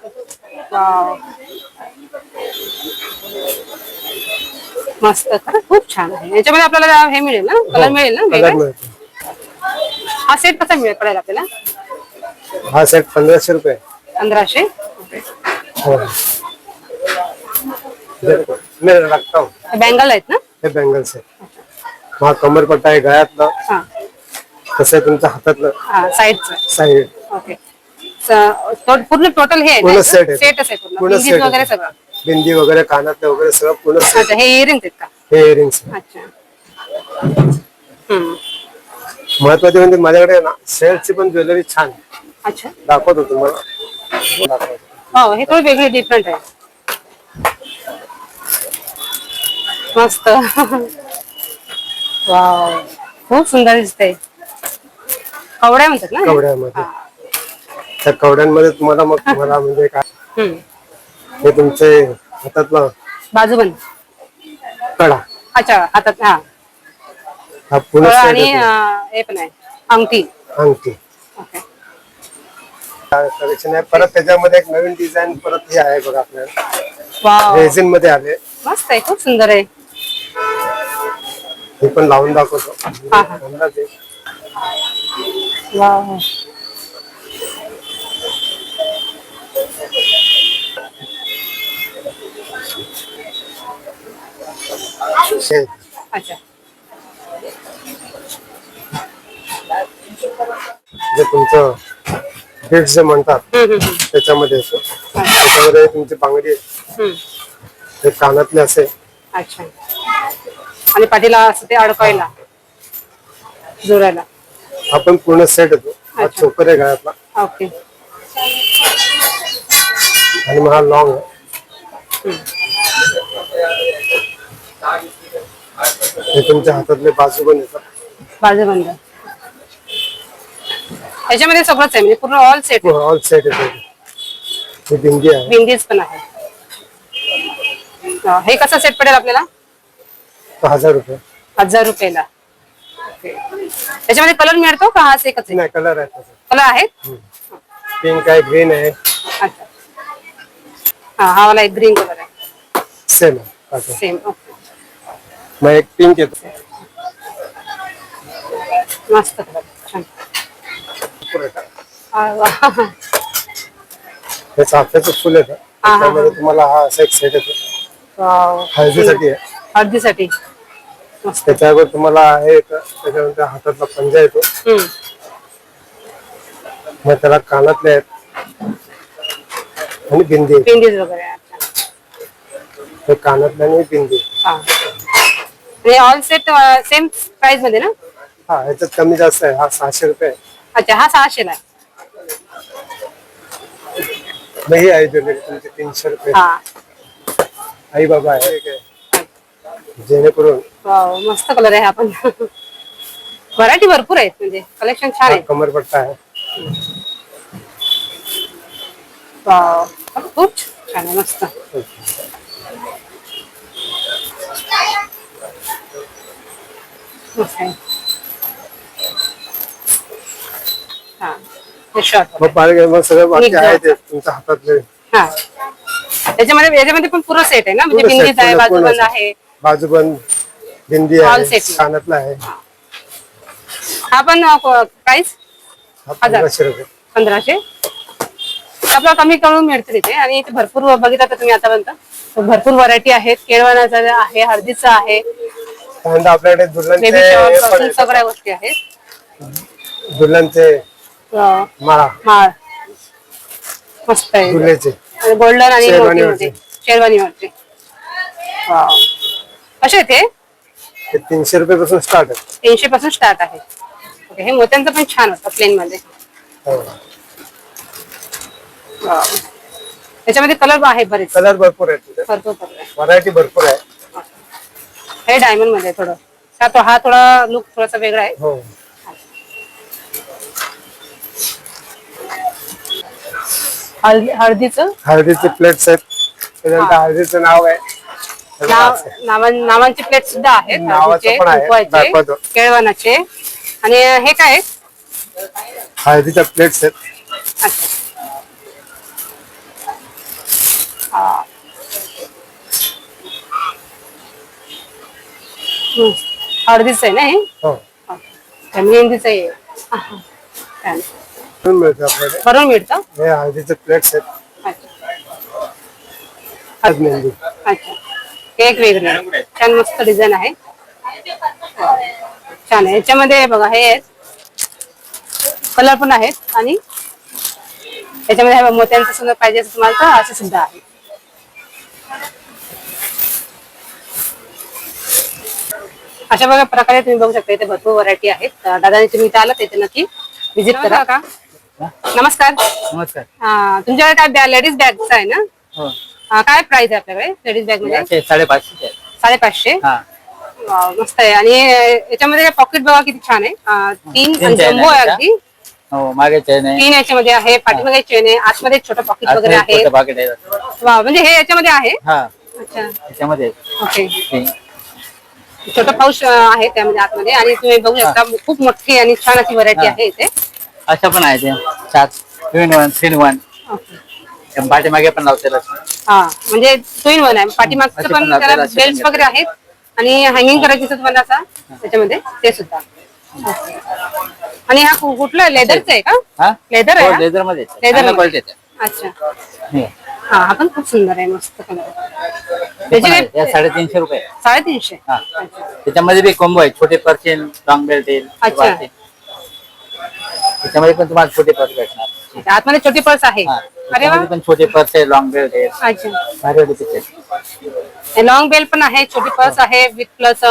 वाव. मस्त, खरंच खूप छान आहे. याच्यामध्ये आपल्याला हे मिळेल ना, कलर मिळेल ना कलर वेगळा? मिळतो. हा सेट कसा मिळेल पडेल आपल्याला? हा सेट 1500 रुपये. 1500. हो. मैं रखता हूँ. बँगल आहेत ना? हे बँगल्स आहे. हा कमरपट्टा आहे गळ्यातलं, हा, तसं आहे तुमच्या हातातलं हा साईडचं. साईड. ओके. पूर्ण टोटल हे पूर्ण set आहे. सेटच आहे पूर्ण, पूर्ण बिंदीज set आहे. वगैरे सगळं. बिंदी वगैरे कानातले वगैरे सगळं पूर्ण set. अच्छा, हे इयरिंग आहेत का? हे इयरिंग्स. अच्छा. हम्म. महत्वाचे म्हणजे माझ्याकडे ना सेल्सची पण ज्वेलरी छान आहे. अच्छा, दाखवतो तुम्हाला. दाखवतो. हो, हे थोडी वेगळी डिफरंट आहे. मस्त. वाव, खूप सुंदर दिसते. कवड्या म्हणतात ना? कवड्यामध्ये त्या कवड्यांमध्ये तुम्हाला मग तुम्हाला म्हणजे काय हम्म. हे तुमचे हातातला बाजूबंद. कडा अच्छा, हातात. हा, हा पूर्ण कळा set आणि आहे. हे पण आहे अंगठी. अंगठी ओके. कलेक्शन आहे. परत त्याच्यामध्ये एक नवीन डिझाईन परत हे आहे बघा आपल्याला वाव, रेझिन मध्ये आले. मस्त आहे, खूप सुंदर आहे. हे पण लावून दाखवतो. हा, हा. अंदाज आहे. वाव. हे अच्छा, जे तुमचं बिट्स जे म्हणतात त्याच्यामध्ये येतो. त्याच्यामध्ये तुमची बांगडी आहे. हम्म. हे कानातले असे अच्छा. आणि पाठीला असं ते अडकवायला, जोरायला. आपण पूर्ण सेट येतो. हा अच्छा. चोकर आहे गळ्यातला ओके. आणि मग हा लॉंग आहे. हे तुमच्या हातातले बाजू पण येतात. बाजूबंद. याच्यामध्ये सगळंच आहे, म्हणजे पूर्ण ऑल सेट. ऑल सेट येतो. ही बिंदी आहे. बिंदीज पण आहे. हे कसं सेट पडेल आपल्याला? तो 1000 रुपये. 1000 रुपयाला. ओके. त्याच्यामध्ये कलर मिळतो का? हा एकच आहे? नाही कलर आहे त्याचा. कलर आहेत? पिंक आहे, ग्रीन आहे, अच्छा. हा, हा वाला एक ग्रीन कलर आहे. सेम आहे. सेम. ओके. मग एक पिंक येतो. मस्त कलर, छान. पुरवठा. वा. हे चाफ्याचं फुल येतं हा. त्यामध्ये तुम्हाला हा असा एक सेट येतो वाव. हळदीसाठी आहे. हळदीसाठी मस्त. त्याच्यावर तुम्हाला हे येतं त्याच्यानंतर हातातला पंजा येतो हम्म. मग त्याला कानातले आहेत आणि बिंदी आहे. पेंडीज वगैरे. अच्छा. हे कानातले आणि बिंदी हा. आणि ऑल सेट सेम प्राइस मध्ये ना? हा ह्याच्यात कमी जास्त आहे. हा 600 रुपये आहे. अच्छा, हा 600 ला आहे. मग ही आहे ज्वेलरी तुमची 300 रुपये. हा. आई बाबा आहे काय जेणेकरून वाव, मस्त कलर आहे हा पण. व्हरायटी भरपूर आहेत म्हणजे कलेक्शन छान हा आहे. कमरपट्टा आहे. वाव, खूप छान आहे, मस्त. मस्त आहे. हा, हे शॉर्ट. मग पाहिजे मग सगळं बाकी एकदम. आहे ते तुमच्या हातातले हा, याच्यामध्ये पण पुरं सेट आहे ना, म्हणजे पूर्ण set, बिंदीच आहे, पूर्ण बाजूबंद set. आहे. बाजूबंद बिंदी All आहे set. कानातला आहे. हा पण प्राइस हा 1500 रुपये. 1500. आपल्याला कमी करून मिळते तिथे. आणि इथे भरपूर बघितलं तर तुम्ही आतापर्यंत भरपूर व्हरायटी आहेत. केळवणाचं आहे, हळदीचं आहे, त्यानंतर आपल्याकडे बेबी दुल्हनचे शॉवर हे पण पासून आहेत. सगळ्या गोष्टी आहेत. दुल्हनचे माळा माळ मस्त आहे. दुल्हेचे गोल्डन आणि शेरवानीवरचे. मोतीमध्ये शेरवानीवरचे. वाव, कसे आहे ते? हे 300 रुपये पासून स्टार्ट आहे. 300 पासून स्टार्ट आहे. ओके, हे मोत्यांचं पण छान होतं प्लेन मध्ये. हो. वाव. त्याच्यामध्ये कलर आहे बरेच, कलर भरपूर आहेत तिथे. भरपूर कलर आहे. व्हरायटी भरपूर आहे. हे डायमंड मध्ये थोडं हा थोडा लुक थोडासा वेगळा आहे. हो हळदीचं हळदीचे प्लेट्स आहेत त्याच्यानंतर हळदीचं नाव आहे. नावांचे प्लेट सुद्धा आहेत. नावाचं हळदीचे, पण आहे. कुंकवाचे, दाखवतो. केळवणाचे. आणि हे काय आहे? हळदीच्या प्लेट्स आहेत. अच्छा. हा. हळदीचं आहे ना हे? हो मेहंदीचं आहे. हा. छान. म्हणून मिळतं आपल्याकडे. भरून मिळतं. हे हळदीचे प्लेट्स आहेत. अच्छा. हळद मेहंदी अच्छा, एक वेगळं छान मस्त डिझाईन आहे. छान आहे. याच्यामध्ये बघा हे कलर पण आहेत. आणि याच्यामध्ये हे मोत्यांचं सुद्धा पाहिजे असं तुम्हाला तर असं सुद्धा आहे. अशा बघा प्रकारे तुम्ही बघू शकता. इथे भरपूर व्हरायटी आहेत. दादाने तुम्ही इथे आलात इथे नक्की विजिट करा का. नमस्कार. नमस्कार. तुमच्याकडे काय लेडीज बॅगच आहे ना? हो काय प्राइस आहे आपल्याकडे लेडीज बॅग मध्ये? 550. 550. हा वाव, मस्त आहे. आणि याच्यामध्ये पॉकेट बघा किती छान आहे. 3 chain जम्बो आहे आहे अगदी. हो मागे चेन आहे. 3 याच्यामध्ये आहे. पाठीमागे चेन आहे. आतमध्ये छोटं पॉकेट वगैरे आहे. छोटं पाकिट आहे. वाव, म्हणजे हे याच्यामध्ये आहे. हा अच्छा, त्याच्यामध्ये ओके. हे. छोटं पाऊच आहे त्यामध्ये आतमध्ये. आणि तुम्ही बघू शकता खूप मोठी आणि छान अशी व्हरायटी आहे इथे. अशा पण आहे ते 4 2 in 1 3 in 1. ओके. पाठीमागे पण लावते. हा, म्हणजे 2 in 1 आहे. पाठीमागचं अशी पण पण त्याला आपल्याला बेल्ट वगैरे आहेत. आणि हँगिंग करायची तुम्हाला असा त्याच्यामध्ये ते सुद्धा. आणि हा कुठला लेदरचा आहे का? हा लेदर आहे हो हा? लेदर मध्ये लेदर क्वालिटी आहे. अच्छा. हे. हा, हा पण खूप सुंदर आहे. मस्त कलर. ते पण आहे. त्याची या 350 रुपये. 350. हा अच्छा. त्याच्यामध्ये बी कॉम्बो आहे. छोटे पर्चेन लॉंग बेल्ट येईल. अच्छा. त्याच्यामध्ये पण तुम्हाला छोटे पर्स भेटणार. आतमध्ये छोटी पर्स आहे. हा. अरे वा. त्याच्यामध्ये पण छोटे पर्स आहे लॉंग बेल्ट आहे. अच्छा. भारी वाली पिक्चर. लॉंग बेल पण आहे. छोटी पर्स आहे विथ प्लस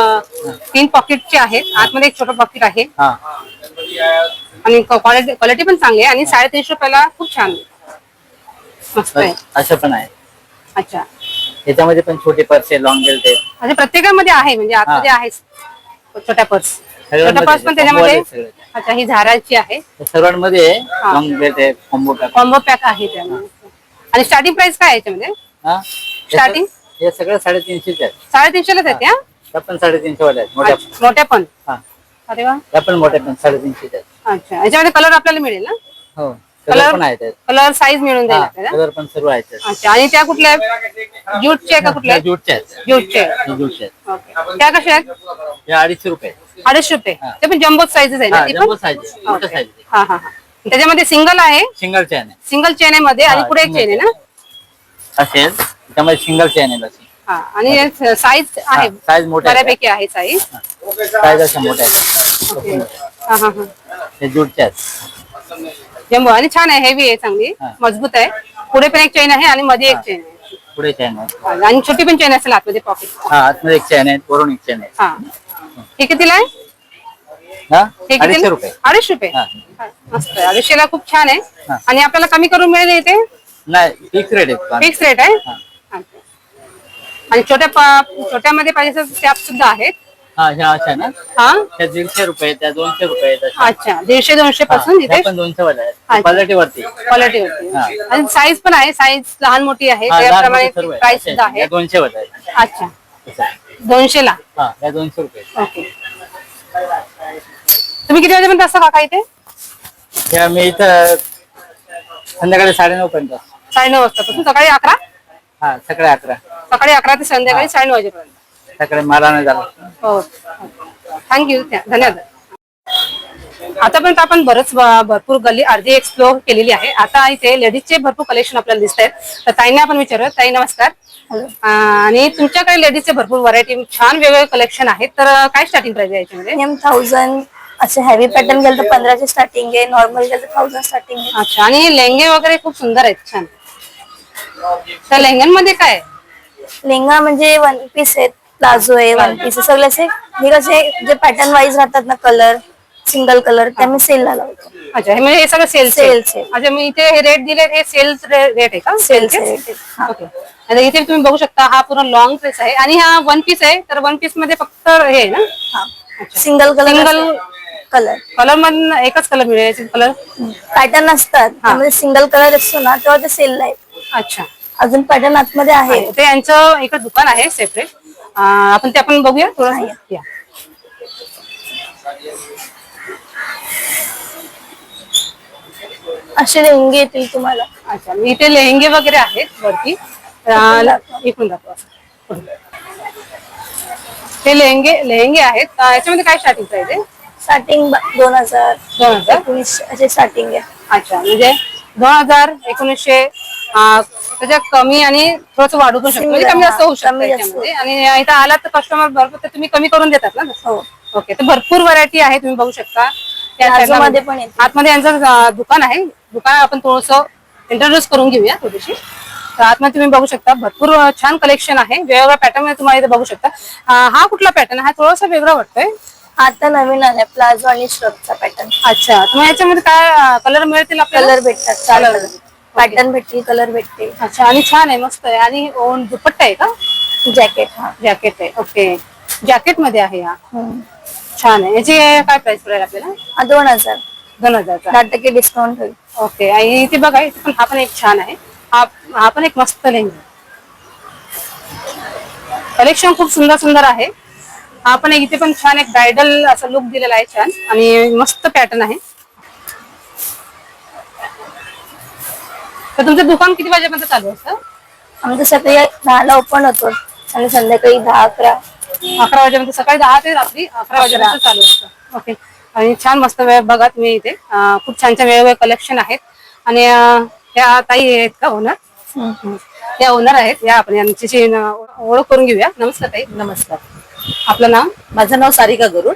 3 पॉकेटचे आहेत. आतमध्ये एक छोटं पॉकेट आहे. हा आणि क्वालिटी पण चांगली आहे. आणि 350 रुपयाला खूप छान मस्त आहे. असं पण आहे. अच्छा. त्याच्यामध्ये पण छोटे पर्स आहे लॉंग बेल्ट आहे. म्हणजे प्रत्येकामध्ये आहे. म्हणजे आतमध्ये आहे छोट्या पर्स. छोट्या पर्स पण त्याच्यामध्ये. अच्छा, ही झाराची आहे. सर्वांमध्ये लॉंग बेल्ट आहे कॉम्बो पॅक. कॉम्बो पॅक आहे त्यामध्ये. आणि स्टार्टिंग प्राइस काय आहे याच्यामध्ये? हा स्टार्टिंग हे सगळं 350 आहेत. 350 लाच आहेत. त्या पण 350 वाले आहेत मोठ्या. अच्छा, मोठ्या पण. हा अरे वा. त्या पण मोठ्या पण 350 आहेत. अच्छा, याच्यामध्ये कलर आपल्याला मिळेल ना? हो कलर पण आहेत. कलर साईज मिळून जाईल आपल्याला. कलर पण सर्व आहेत. अच्छा. आणि त्या कुठल्या ज्यूटच्या का कुठल्या? ज्यूटच्या आहेत. ज्यूटचे. ज्यूटच्या आहेत. ओके. त्या कशा आहेत? हे 250 रुपये. 250 रुपये. ते पण जम्बो साईजेस आहे ना ती पण? साईज मोठ्या साईज. हा हा हा. त्याच्यामध्ये सिंगल आहे, सिंगल चेन आहे सिंगल चेन आहे मध्ये आणि हा, पुढे एक single चेन आहे ना. असेल त्याच्यामध्ये सिंगल चेन आहे तशी हा आणि साईज आहे साईज मोठा आहे बऱ्यापैकी आहे साईज. साईज अशा मोठ्या आहेत ओके. हा हा हा. हे जूटच्या आहेत जम्बो आणि छान आहे, हेवी आहे, चांगली हा. मजबूत आहे. पुढे पण एक चेन आहे आणि मध्ये एक चेन आहे पुढे चेन आहे आणि छोटी पण चेन असेल आतमध्ये पॉकेट. हा आतमध्ये एक चेन आहे वरून एक चेन आहे हा हे कितीला आहे? हा हे 250 रुपये 250 हा. हा, मस्त आहे. 250 खूप छान आहे हा. आणि आपल्याला कमी करून मिळेल इथे. नाही फिक्स रेट आहे फिक्स रेट आहे. हा. अच्छा. आणि छोट्यामध्ये पाहिजे तर कॅप सुद्धा आहेत. हा ह्या अशा आहे ना हा त्या 150 रुपये त्या 200 रुपये आहेत अशा. अच्छा 150-200 हा, पासून ह्या इथे पण 200 वाल्या आहेत अच्छा. क्वालिटी वरती क्वालिटी होती हा. आणि साईज पण आहे, साईज लहान मोठी आहे हा, लहान त्याप्रमाणे मोठे सर्व आहेत. प्राइस अशा सुद्धा आहेत. आहे. या 200 वाल्या आहेत अच्छा असं आहे. 200 ला. हा या 200 रुपये ओके. तुम्ही किती वाजेपर्यंत असता काका इथे? ह्या मी इथं संध्याकाळी 9:30 पर्यंत 9:30 वाजतापासून सकाळी 11. हा सकाळी 11 सकाळी 11 ते संध्याकाळी 9:30 वाजेपर्यंत. सकाळी मला नाही झालं हो थँक्यू धन्यवाद. आतापर्यंत आपण भरपूर गल्ली अर्धी एक्सप्लोर केलेली आहे. आता इथे लेडीजचे भरपूर कलेक्शन आपल्याला दिसत आहेत. तर ताईंना आपण विचारूया. ताई नमस्कार. आणि तुमच्याकडे लेडीजचे भरपूर व्हरायटी छान वेगवेगळे कलेक्शन आहेत. तर काय स्टार्टिंग प्राइस आहे याच्यामध्ये? 1000 असे हेवी पॅटर्न गेलं तर 1500 स्टार्टिंग आहे, नॉर्मल गेलं तर 1000 स्टार्टिंग आहे. अच्छा आणि लेंगे वगैरे खूप सुंदर आहेत छान. तर लेंग्यांमध्ये काय आहे? लेंगा म्हणजे वन पीस आहेत, प्लाझो आहे, वन पीस आहे, सगळे असे हे कसे जे पॅटर्न वाईज राहतात ना, कलर सिंगल कलर ते आम्ही सेल ला लावतो. अच्छा हे म्हणजे हे सगळं सेल Sale. अच्छा मी इथे हे रेट दिले हे सेल्स रेट आहे का? सेलचे रेट आहे. ओके. आता इथे तुम्ही बघू शकता हा पूर्ण लॉंग ड्रेस आहे आणि हा वन पीस आहे. तर वन पीस मध्ये फक्त हे आहे ना, single colour single colour colour मधून एकच कलर मिळेल कलर. पॅटर्न असतात त्यामध्ये सिंगल कलर असतो ना तेव्हा ते सेल ला आहे. अच्छा अजून पॅटर्न आतमध्ये आहे. ते यांचं एक दुकान आहे सेपरेट. आपण ते आपण बघूया थोडं. या असे लेंगे येतील तुम्हाला. अच्छा इथे लेहंगे वगैरे आहेत वरती. इकडून दाखवा. हे लेहंगे आहेत. याच्यामध्ये काय स्टार्टिंग प्राइस आहे? स्टार्टिंग 2000 2000 1900 असे स्टार्टिंग आहे. अच्छा म्हणजे 2000 1900 त्याच्या कमी आणि थोडंसं वाढू पण शकतो म्हणजे कमी जास्त होऊ शकतं कमी जास्त. याच्यामध्ये. आणि इथं आलात तर कस्टमर भरपूर तर तुम्ही कमी करून देतात ना? हो. ओके तर भरपूर व्हरायटी आहे तुम्ही बघू शकता. त्या प्लाझो side ला मध्ये पण येते. आतमध्ये यांचं दुकान आहे. दुकान आपण थोडंसं इंट्रोड्यूस करून घेऊया थोडीशी. तर आतमध्ये तुम्ही बघू शकता भरपूर छान कलेक्शन आहे. वेगवेगळ्या पॅटर्न मध्ये तुम्हाला इथे बघू शकता. हा कुठला पॅटर्न? हा थोडासा वेगळा वाटतोय. आता नवीन आलाय प्लाझो आणि श्रगचा पॅटर्न. अच्छा तर मग याच्यामध्ये काय कलर मिळतील आपल्याला? कलर भेटतात, चार पॅटर्न भेटतील, कलर भेटतील. अच्छा आणि छान आहे, मस्त आहे. आणि दुपट्टा आहे का? जॅकेट हा जॅकेट आहे. ओके जॅकेट मध्ये आहे हा. हम्म. छान आहे. याची काय प्राइस पडेल आपल्याला? 2000 2000चा. 10% डिस्काउंट होईल. ओके आणि इथे बघा इथे पण हा पण एक छान आहे. हा पण एक मस्त लेंगी. कलेक्शन खूप सुंदर सुंदर आहे. हा पण इथे पण छान एक ब्रायडल असा लुक दिलेला आहे छान आणि मस्त पॅटर्न आहे. तर तुमचं दुकान किती वाजेपर्यंत चालू असतं? आमचं सकाळी 10 ला ओपन होतो आणि संध्याकाळी 10-11. 11 वाजेपर्यंत. सकाळी 10 ते रात्री 11 वाजेपर्यंत चालू असतं. ओके आणि छान मस्त वेळ बघा तुम्ही इथे खूप छान छान वेगवेगळे कलेक्शन आहेत. आणि त्या ताई आहेत का ओनर? त्या ओनर आहेत. या आपण यांच्याशी ओळख करून घेऊया. नमस्कार ताई. नमस्कार. आपलं नाव? माझं नाव सारिका गरुड.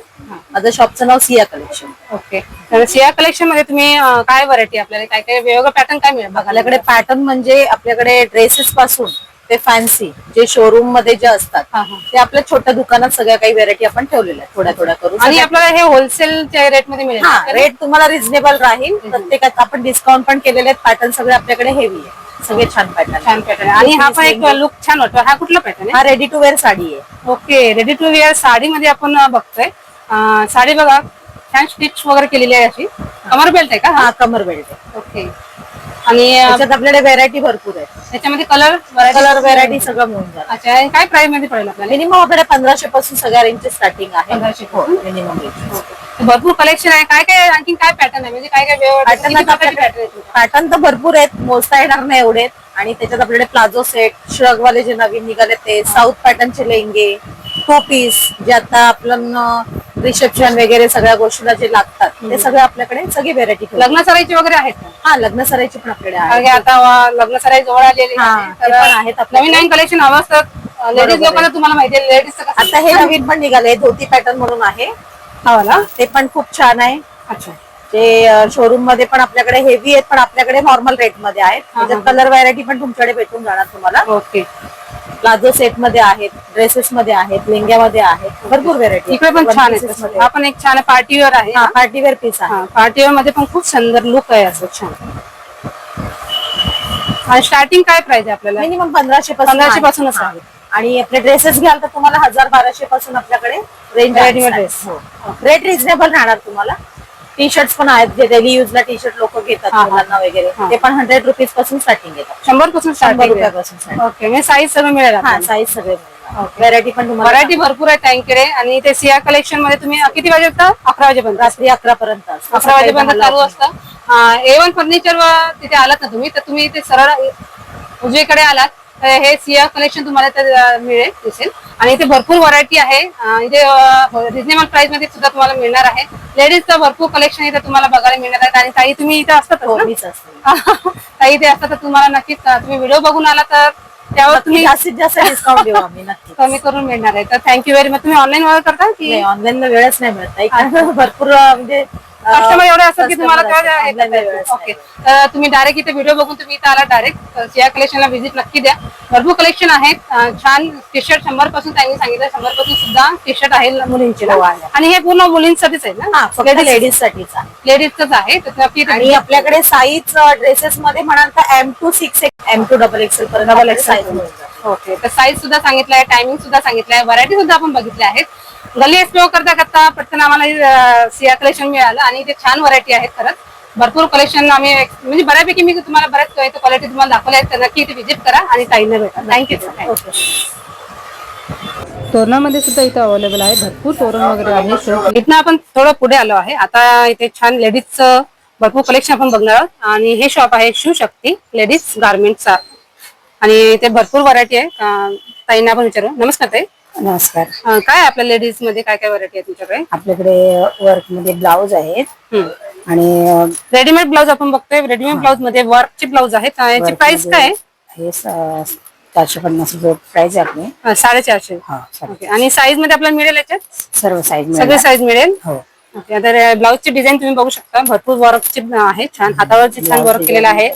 माझं शॉपचं नाव सिया कलेक्शन. ओके तर सिया कलेक्शन मध्ये तुम्ही काय व्हरायटी आपल्याला काय काय वेगवेगळं पॅटर्न काय मिळेल बघा? आपल्याकडे पॅटर्न म्हणजे आपल्याकडे ड्रेसेस पासून ते फॅन्सी जे शोरूम मध्ये जे असतात ते आपल्या छोट्या दुकानात सगळ्या काही व्हेरायटी आपण ठेवलेल्या आहेत थोड्या थोड्या करून. आणि आपल्याला हे होलसेलच्या रेट मध्ये मिळेल? हा रेट तुम्हाला रिझनेबल राहील. प्रत्येकात आपण डिस्काउंट पण केलेले आहेत. पॅटर्न सगळे आपल्याकडे हेवी आहे, सगळे छान पॅटर्न. छान पॅटर्न. आणि हा पण एक लुक छान वाटतो. हा कुठला पॅटर्न आहे? हा रेडी टू वेअर साडी आहे. Okay ready to wear sari मध्ये आपण बघतोय. साडी बघा छान स्टिच वगैरे केलेली आहे. अशी कमर बेल्ट आहे का? हा कमर बेल्ट आहे. ओके आणि त्याच्यात आपल्याकडे व्हेरायटी भरपूर आहे. त्याच्यामध्ये कलर व्हेरायटी सगळं मिळून जातं. अच्छा आणि काय प्राइस मध्ये पडेल आपल्याला? मिनिमम आपल्याकडे 1500 पासून सगळ्या रेंजची स्टार्टिंग आहे. 1500 हो मिनिमम रेंज. भरपूर कलेक्शन आहे. काय काय आणखी काय पॅटर्न आहे म्हणजे काय काय पॅटर्न तर भरपूर आहेत, मोजता येणार नाही एवढे. आणि त्याच्यात आपल्याकडे प्लाझो सेट, श्रग वाले जे नवीन निघाले ते, साऊथ पॅटर्नचे लेंगे, टू पीस जे आता आपण रिसेप्शन वगैरे सगळ्या गोष्टीला जे लागतात ते सगळं आपल्याकडे सगळी व्हेरायटी लग्न सराईचे वगैरे आहेत का? हा लग्न सराईची पण आपल्याकडे कारण आहे की आता लग्न सराई जवळ आलेली हा, आहे. ते तर पण आहेत आपल्याकडे. नवीन नवीन कलेक्शन हवं असतं लेडीज लोकांना, तुम्हाला माहिती आहे लेडीज आता हे नवीन पण निघाले धोती पॅटर्न म्हणून आहे हवं ना. ते पण खूप छान आहे. अच्छा. ते शोरूम मध्ये पण आपल्याकडे हेवी आहेत पण आपल्याकडे नॉर्मल रेट मध्ये आहेत. त्याच्यात कलर व्हरायटी पण तुमच्याकडे भेटून जाणार तुम्हाला. ओके. प्लाझो सेट मध्ये आहेत, ड्रेसेस मध्ये आहेत, लेंग्यामध्ये आहेत, भरपूर व्हेरायटी इकडे पण छान आहे. हा पण एक छान पार्टीवेअर आहे. पार्टीवेअर पीस आहे. पार्टीवेअर मध्ये पण खूप सुंदर लुक आहे असं छान. आणि स्टार्टिंग काय प्राइस आहे आपल्याला? मिनिमम 1500 पासूनच आहे. आणि आपले ड्रेसेस घ्याल तर तुम्हाला 1000-1200 पासून आपल्याकडे range Readymade dress. Rate reasonable राहणार तुम्हाला. टी शर्ट पण आहेत जे डेली युजला टी शर्ट लोक घेतात मुलांना वगैरे, ते पण 100 रुपीज पासून स्टार्टिंग येतात. 100 पासून 100 स्टार्टिंग रुपयापासून starting. ओके. म्हणजे साईज सगळं मिळेल हा आपल्याला. साईज सगळे व्हरायटी पण तुम्हाला व्हरायटी भरपूर आहे त्यांकडे. आणि ते सिया कलेक्शन मध्ये तुम्ही किती वाजेपर्यंत? 11 वाजेपर्यंत. रात्री 11 पर्यंत 11 वाजेपर्यंत चालू असतं. A1 फर्निचर वर तिथे आलात ना तुम्ही, तर तुम्ही ते सरळ उजवीकडे आलात तर हे सिया कलेक्शन तुम्हाला तर मिळेल दिसेल. आणि इथे भरपूर व्हरायटी आहे. इथे रिजनेबल प्राइस मध्ये सुद्धा तुम्हाला मिळणार आहे. लेडीजचं भरपूर कलेक्शन इथे तुम्हाला बघायला मिळणार आहे. आणि ताई तुम्ही इथे असतात ना? मीच असते. ताई इथे असतात तर तुम्हाला नक्कीच तुम्ही व्हिडिओ बघून आला तर त्यावर तुम्ही जास्तीत जास्त डिस्काउंट देऊ आम्ही नक्की. कमी करून मिळणार आहे. तर थँक्यू व्हेरी मच. तुम्ही ऑनलाईन ऑर्डर करता की ऑनलाईनला वेळच नाही मिळत ताई. कारण भरपूर म्हणजे कस्टमर एवढे असतात की तुम्हाला customer असतात. online ला वेळच ओके. तर तुम्ही डायरेक्ट इथे व्हिडिओ बघून तुम्ही इथे आला डायरेक्ट सिया कलेक्शनला व्हिजिट नक्की द्या. भरपूर कलेक्शन आहेत. छान टी शर्ट 100 पासून त्यांनी सांगितलं 100 पासून सुद्धा टी शर्ट आहे मुलींचे ना? आणि हे पूर्ण मुलींसाठीच आहे ना? फक्त लेडीज साठीच आहे. लेडीजच आहे. तर नक्की इथे आणि आपल्याकडे साईज ड्रेसेस मध्ये म्हणाल तर M2 6 M2 XXL पर्यंत साईज मिळतात. ओके. तर साईज सुद्धा सांगितलाय, टायमिंग सुद्धा सांगितलाय, व्हरायटी सुद्धा आपण बघितल्या आहेत. गल्ली एक्सप्लोर करता करता पटकन आम्हाला सिया कलेक्शन मिळालं आणि इथे छान व्हरायटी आहेत खरंच. भरपूर कलेक्शन आम्ही म्हणजे बऱ्यापैकी मी तुम्हाला बऱ्याच क्वालिटी तुम्हाला दाखवल्या आहेत. तर नक्की इथे व्हिजिट करा आणि ताईंना भेटा. थँक्यू. तोरणामध्ये सुद्धा इथे अवेलेबल आहे. भरपूर तोरण वगैरे आहे. इथनं आपण थोडं पुढे आलो आहे. आता इथे छान लेडीजचं भरपूर कलेक्शन आपण बघणार आहोत. आणि हे शॉप आहे शिवशक्ती लेडीज गार्मेंटचा. आणि इथे भरपूर व्हरायटी आहे. ताईंना आपण विचारू. नमस्कार ताई. नमस्कार. काय आपल्या लेडीज मध्ये काय काय व्हरायटी आहे तुमच्याकडे? आपल्याकडे वर्क मध्ये ब्लाउज आहेत आणि रेडीमेड ब्लाउज आपण बघतोय. रेडीमेड ब्लाउज मध्ये वर्कचे ब्लाउज आहेत. याची प्राइस काय आहे? हे 450 रुपये प्राइस आहे आपली. 450. हा ओके. आणि साईज मध्ये आपल्याला मिळेल याच्यात? सर्व साईज सगळे साईज मिळेल. हो. ओके. तर ब्लाउजची डिझाईन तुम्ही बघू शकता. भरपूर वर्कचे आहे. छान हातावरची छान वर्क केलेलं आहे.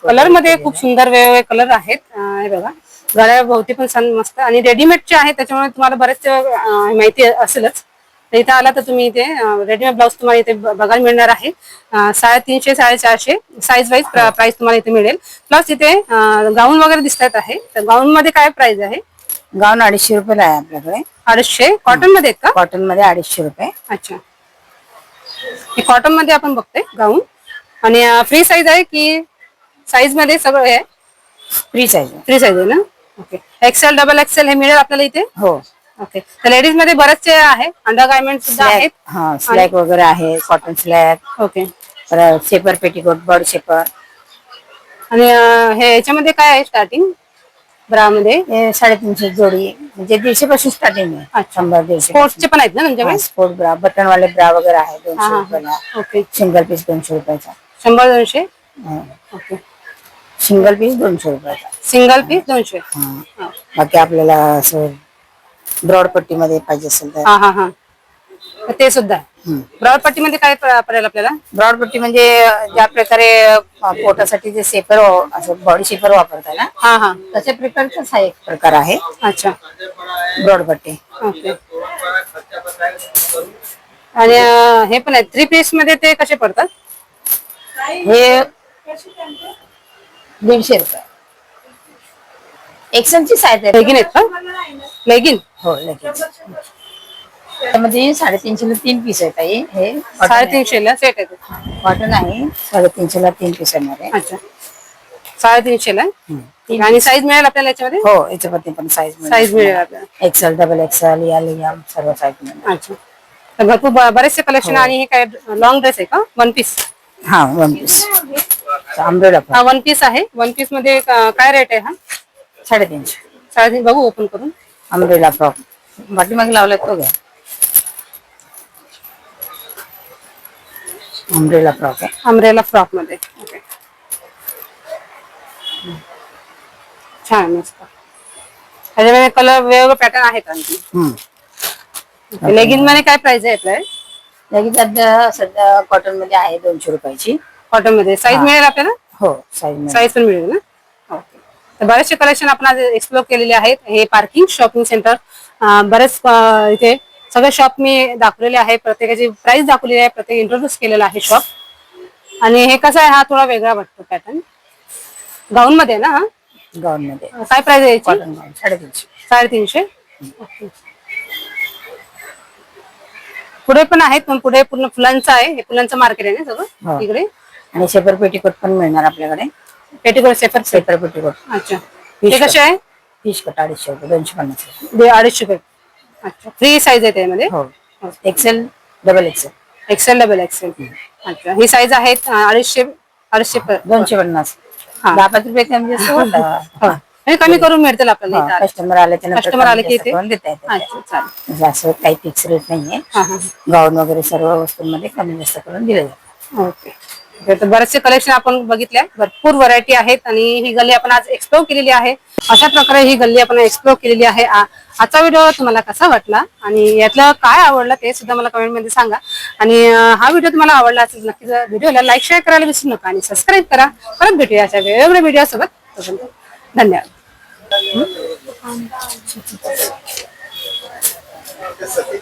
कलर मध्ये खूप सुंदर वेगवेगळे कलर आहेत. हे बघा गळ्या भोवती पण छान मस्त. आणि रेडीमेडचे आहे त्याच्यामुळे तुम्हाला बरेच माहिती असेलच. तर इथे आला तर तुम्ही इथे रेडीमेड ब्लाउज तुम्हाला इथे बघायला मिळणार आहे. 350 450 साईज वाईज प्राइस तुम्हाला इथे मिळेल. प्लस इथे गाऊन वगैरे दिसतात आहे. तर गाऊन मध्ये काय प्राइस आहे? गाऊन 250 रुपयाला आहे आपल्याकडे. 250. कॉटन मध्ये आहेत का? कॉटन मध्ये 250 रुपये. अच्छा. हे कॉटन मध्ये आपण बघतोय गाऊन. आणि फ्री साईज आहे की साईज मध्ये सगळं आहे? Free size. फ्री साईज आहे ना? ओके. XL XXL हे मिळेल आपल्याला इथे? हो. ओके. तर लेडीज मध्ये बरेचसे आहे. अंडर गार्मेंट सुद्धा आहेत. हा स्लॅक वगैरे आहे. Cotton slack. ओके. परत शेपर पेटीकोट बर्ड शेपर. आणि हे याच्यामध्ये काय आहे स्टार्टिंग ब्रा मध्ये? हे 350 जोडी म्हणजे 150 पासून स्टार्टिंग आहे. 100-150. स्पोर्ट्सचे पण आहेत ना तुमच्याकडे? स्पोर्ट ब्रा बटन वाले ब्रा वगैरे आहे 200 रुपयाला. ओके. सिंगल पीस 200 रुपयाचा. 100-200. हा. ओके. सिंगल पीस 200 रुपयाचा. Single piece 200. हा. बाकी आपल्याला असं ब्रॉड पट्टी मध्ये पाहिजे असेल तर हा हा हा. तर ते सुद्धा ब्रॉड पट्टी मध्ये काय पडेल आपल्याला? ब्रॉड पट्टी म्हणजे ज्या प्रकारे पोटासाठी जे शेपर असं बॉडी शेपर वापरतात ना, हा हा. तशा प्रकारचाच हा एक प्रकार आहे अच्छा. ब्रॉड पट्टी. ओके. आणि हे पण आहे 3 पीस मध्ये. ते कसे पडतात? हे 150 रुपये. एक्सनची साईज आहे. लेगिन आहेत का? लेगिन. हो लगेच. त्यामध्ये 350 ला 3 पीस आहेत ताई. हे 350 ला सेट आहे. कॉटन आहे. 350 ला 3 पीस येणार आहे. अच्छा. 350 ला. आणि साईज मिळेल आपल्याला याच्यामध्ये? हो याच्यामध्ये पण साईज साईज मिळेल आपल्याला. XL XXL या सर्व साईज मिळेल. अच्छा. तर भरपूर बरेचसे कलेक्शन. आणि हे काय लॉंग ड्रेस आहे का? 1 पीस? हा 1 पीस आंब्रेला. हा 1 पीस आहे. 1 पीस मध्ये काय रेट आहे हा? 350. 350. बघू ओपन करून. अम्ब्रेला फ्रॉक पाठीमागे लावलाय तो घ्या. अम्ब्रेला फ्रॉक आहे. अम्ब्रेला फ्रॉक मध्ये. ओके, छान मस्त. त्याच्यामध्ये कलर वेगवेगळे पॅटर्न आहेत आणखी. लेगिन्स मध्ये काय प्राइस आहे आपल्या? लगेच आता सध्या कॉटन मध्ये आहे 200 रुपयाची. कॉटन मध्ये साईज मिळेल आपल्याला? हो, साईज साईज पण मिळेल ना. ओके, तर बरेचसे कलेक्शन आपण आज एक्सप्लोर केलेले आहेत. हे पार्किंग शॉपिंग सेंटर, बरेच इथे सगळे शॉप मी दाखवलेले आहे, प्रत्येकाची प्राइस दाखवलेली आहे, प्रत्येक इंट्रोड्यूस केलेला आहे शॉप. आणि हे कसं आहे, हा थोडा वेगळा वाटतो पॅटर्न. गाऊन मध्ये ना हा? गाऊन मध्ये काय प्राइस आहे याची? कॉटन गाऊन 350. 350. पुढे पण आहेत, पण पुढे पूर्ण फुलांचं आहे. हे फुलांचं मार्केट आहे ना हो. सगळं इकडे. आणि शेपर पेटीकोट पण मिळणार आपल्याकडे. Petticoat safer. शेपर पेटीकोट अच्छा, ते कसे आहे? फिश कट 250 रुपये, 250. 250 रुपये. अच्छा, फ्री साईज आहे त्यामध्ये? हो, XL, double XL. XL, double XL. अच्छा, ही साईज आहे 250. 250. हा. 10-5 रुपये कमी जास्त होतं. हे कमी करून मिळतील आपल्याला इथं. कस्टमर आले त्यांना कस्टमर आले की इथे देता येते. अच्छा, चालेल. म्हणजे असं काही फिक्स रेट नाहीये. हा हा. गाऊन वगैरे सर्व वस्तूंमध्ये कमी जास्त करून दिले जातात. ओके, तर बरेचसे कलेक्शन आपण बघितले, भरपूर व्हरायटी आहेत. आणि ही गल्ली आपण आज एक्सप्लोर केलेली आहे. अशा प्रकारे ही गल्ली आपण एक्सप्लोर केलेली आहे. आजचा व्हिडिओ तुम्हाला कसा वाटला आणि यातलं काय आवडलं ते सुद्धा मला कमेंट मध्ये सांगा. आणि हा व्हिडिओ तुम्हाला आवडला असेल नक्कीच व्हिडिओला लाईक शेअर करायला विसरू नका आणि सबस्क्राईब करा. परत भेटूया अशा वेगवेगळ्या व्हिडिओ सोबत. धन्यवाद. ते सती